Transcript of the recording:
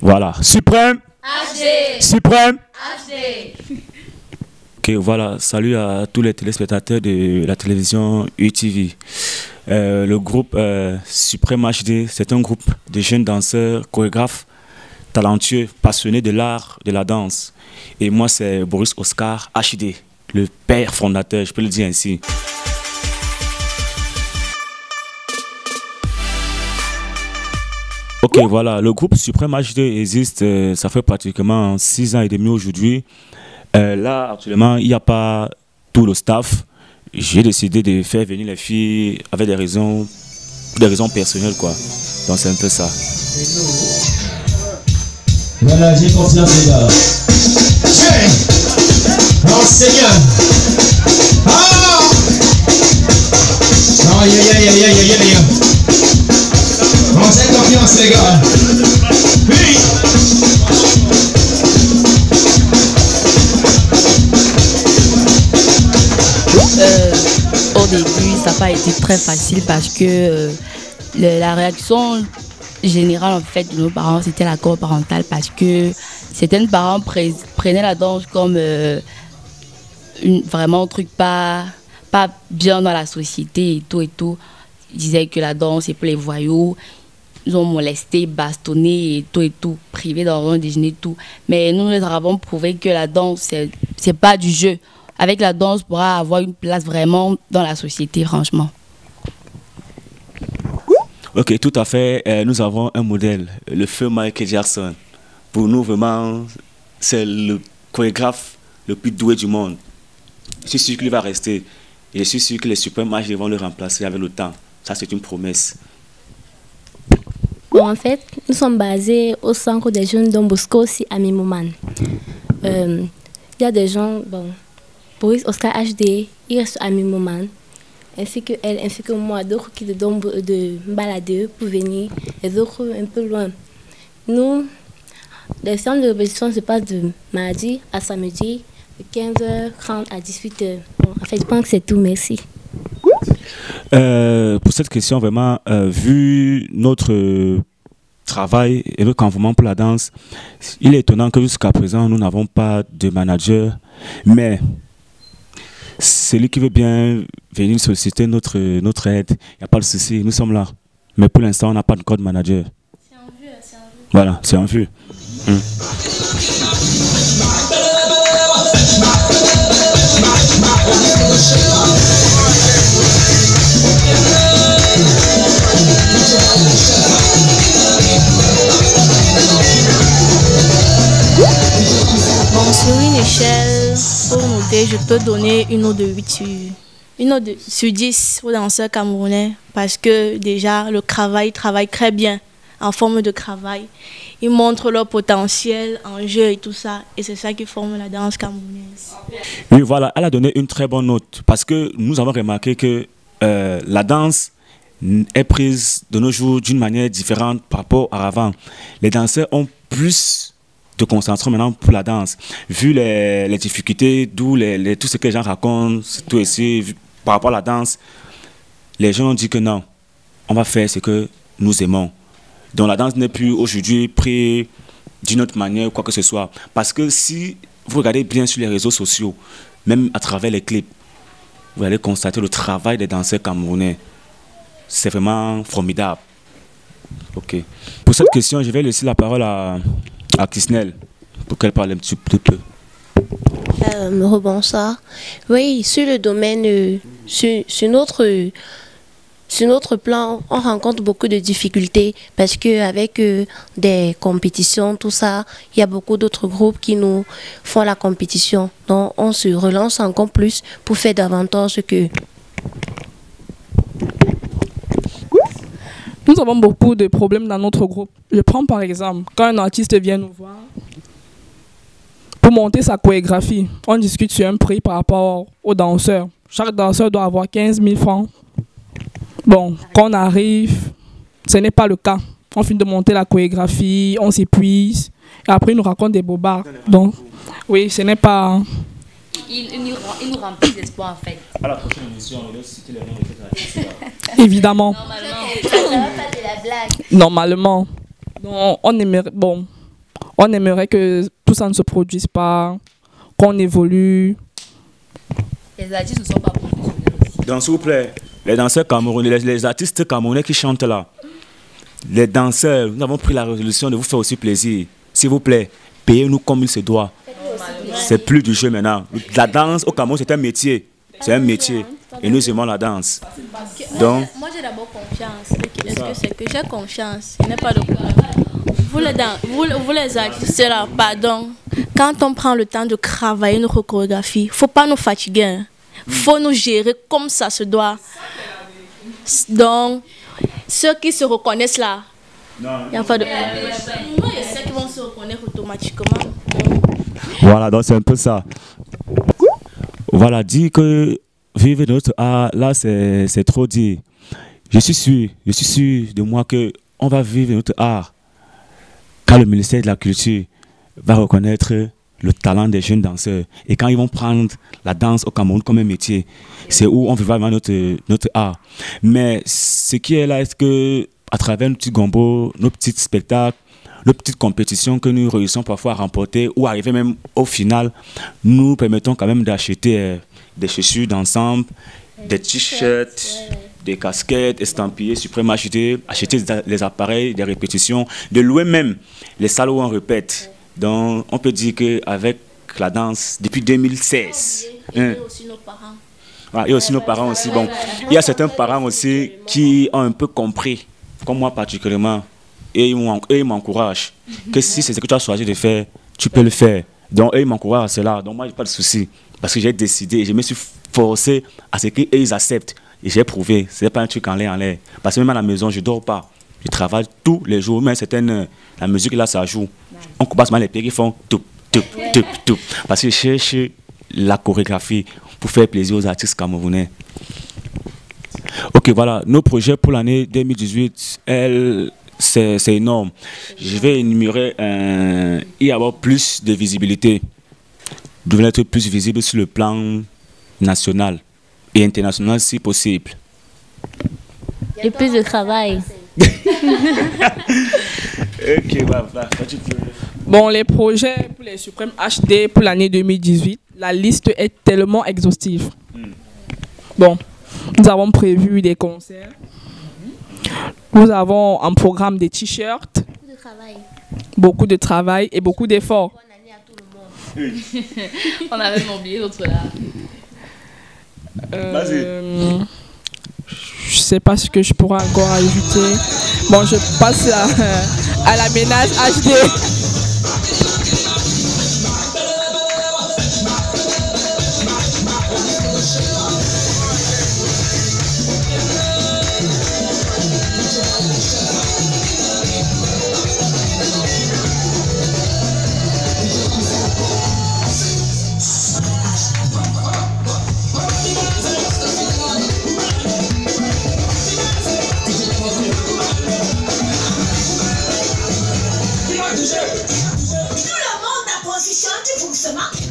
Voilà. Suprême. HD. Suprême. HD. Ok, voilà. Salut à tous les téléspectateurs de la télévision UTV. Le groupe Suprême HD, c'est un groupe de jeunes danseurs, chorégraphes, talentueux, passionnés de l'art, de la danse. Et moi, c'est Boris Oscar HD, le père fondateur, je peux le dire ainsi. Ok, voilà, le groupe Suprême HD existe, ça fait pratiquement 6 ans et demi aujourd'hui. Là, actuellement, il n'y a pas tout le staff. J'ai décidé de faire venir les filles avec des raisons personnelles, quoi. Donc c'est un peu ça. Voilà, j'ai confiance, les gars. Oh Seigneur. Ah! Aïe, aïe, aïe, aïe, aïe, aïe, aïe. On s'est confiance, les gars. Oui. Au début, ça n'a pas été très facile parce que la réaction générale en fait de nos parents, c'était l'accord parental parce que certains parents prenaient la danse comme vraiment un truc pas bien dans la société et tout et tout. Ils disaient que la danse c'est pour les voyous. Ils ont molesté, bastonné et tout, privé dans un déjeuner et tout. Mais nous avons prouvé que la danse, c'est pas du jeu. Avec la danse, on pourra avoir une place vraiment dans la société, franchement. Ok, tout à fait. Nous avons un modèle, le feu Michael Jackson. Pour nous, vraiment, c'est le chorégraphe le plus doué du monde. Je suis sûr qu'il va rester. Et je suis sûr que les Suprêmes HD vont le remplacer avec le temps. Ça, c'est une promesse. Bon, en fait, nous sommes basés au centre des jeunes Don Bosco, aussi à Mimouman. Il y a des gens, bon, Boris Oscar HD, il reste à Mimouman, ainsi que elle, ainsi que moi, d'autres qui de balader pour venir, les autres un peu loin. Nous, les séances de répétition se passent de mardi à samedi, de 15h30 à 18h. Bon, en fait, je pense que c'est tout, merci. Pour cette question, vraiment, vu notre travail et notre environnement pour la danse, il est étonnant que jusqu'à présent, nous n'avons pas de manager. Mais celui qui veut bien venir solliciter notre aide, il n'y a pas de souci, nous sommes là. Mais pour l'instant, on n'a pas de code manager. C'est en vue, c'est en vue. Voilà, c'est en vue. Bon, sur une échelle, pour noter, je peux donner une note de 8 sur 10 aux danseurs camerounais parce que déjà, le travail travaille très bien en forme de travail. Ils montrent leur potentiel en jeu et tout ça. Et c'est ça qui forme la danse camerounaise. Oui, voilà, elle a donné une très bonne note parce que nous avons remarqué que la danse est prise de nos jours d'une manière différente par rapport à avant. Les danseurs ont plus de concentration maintenant pour la danse. Vu les difficultés, d'où tout ce que les gens racontent, tout ici, par rapport à la danse, les gens ont dit que non, on va faire ce que nous aimons. Donc la danse n'est plus aujourd'hui prise d'une autre manière ou quoi que ce soit. Parce que si vous regardez bien sur les réseaux sociaux, même à travers les clips, vous allez constater le travail des danseurs camerounais. C'est vraiment formidable. Ok. Pour cette question, je vais laisser la parole à Kisnel pour qu'elle parle un petit peu. Rebonsoir. Oui, sur le domaine, sur notre plan, on rencontre beaucoup de difficultés parce qu'avec des compétitions, tout ça, il y a beaucoup d'autres groupes qui nous font la compétition. Donc, on se relance encore plus pour faire davantage que... Nous avons beaucoup de problèmes dans notre groupe. Je prends par exemple, quand un artiste vient nous voir, pour monter sa chorégraphie, on discute sur un prix par rapport aux danseurs. Chaque danseur doit avoir 15 000 francs. Bon, quand on arrive, ce n'est pas le cas. On finit de monter la chorégraphie, on s'épuise, et après, ils nous racontent des bobards. Donc, oui, ce n'est pas... Il nous remplit d'espoir en fait. À la prochaine émission, on va citer les noms de cet artiste. Évidemment. Normalement. Ça va pas de la blague. Normalement. Donc, on aimerait... Bon, On aimerait que tout ça ne se produise pas, qu'on évolue. Les artistes ne sont pas professionnels aussi. Donc, s'il vous plaît, les danseurs camerounais, les artistes camerounais qui chantent là, les danseurs, nous avons pris la résolution de vous faire aussi plaisir. S'il vous plaît, payez-nous comme il se doit. C'est plus du jeu maintenant. La danse au Cameroun, c'est un métier. C'est un métier. Et nous aimons la danse. Donc, Moi, j'ai d'abord confiance. Est-ce que c'est que j'ai confiance? Il n'y a pas de problème. Vous les artistes là, pardon. Quand on prend le temps de travailler notre chorégraphie, il ne faut pas nous fatiguer. Il faut nous gérer comme ça se doit. Donc, ceux qui se reconnaissent là, il n'y a pas de problème. Moi, je sais qu'ils vont se reconnaître automatiquement. voilà, donc c'est un peu ça. Voilà, dire que vivre de notre art, là, c'est trop dit. Je suis sûr de moi qu'on va vivre notre art quand le ministère de la Culture va reconnaître le talent des jeunes danseurs. Et quand ils vont prendre la danse au Cameroun comme un métier, c'est où on vivra vraiment notre art. Mais ce qui est là, est-ce que à travers nos petits gombos, nos petits spectacles, nos petites compétitions que nous réussissons parfois à remporter ou arriver même au final, nous permettons quand même d'acheter des chaussures d'ensemble, des t-shirts, des casquettes estampillées, Suprême HD, acheter les appareils, des répétitions, de louer même les salles où on répète. Donc on peut dire qu'avec la danse, depuis 2016, Et aussi nos parents. et aussi nos parents aussi. Bon, il y a certains parents aussi qui ont un peu compris, comme moi particulièrement, et ils m'encouragent que si c'est ce que tu as choisi de faire, tu peux le faire. Donc eux, ils m'encouragent à cela. Donc moi, j'ai pas de souci. Parce que j'ai décidé, je me suis forcé à ce qu'ils acceptent. Et j'ai prouvé, ce n'est pas un truc en l'air. Parce que même à la maison, je ne dors pas. Je travaille tous les jours, mais la musique là, ça joue. On commence mal les pieds qui font tout, tout, tout, tout. Parce que je cherche la chorégraphie pour faire plaisir aux artistes camerounais. Ok, voilà, nos projets pour l'année 2018, c'est énorme. Je vais énumérer y avoir plus de visibilité. Devenir être plus visible sur le plan national et international si possible. Et plus de travail. Ok, voilà. Bon, les projets pour les Suprêmes HD pour l'année 2018, la liste est tellement exhaustive. Bon, nous avons prévu des concerts. Nous avons en programme des t-shirts. Beaucoup de travail et beaucoup d'efforts. On avait même oublié l'autre là. Je sais pas ce que je pourrais encore ajouter. Bon, je passe à la ménage HD. Tout le monde a position du doucement.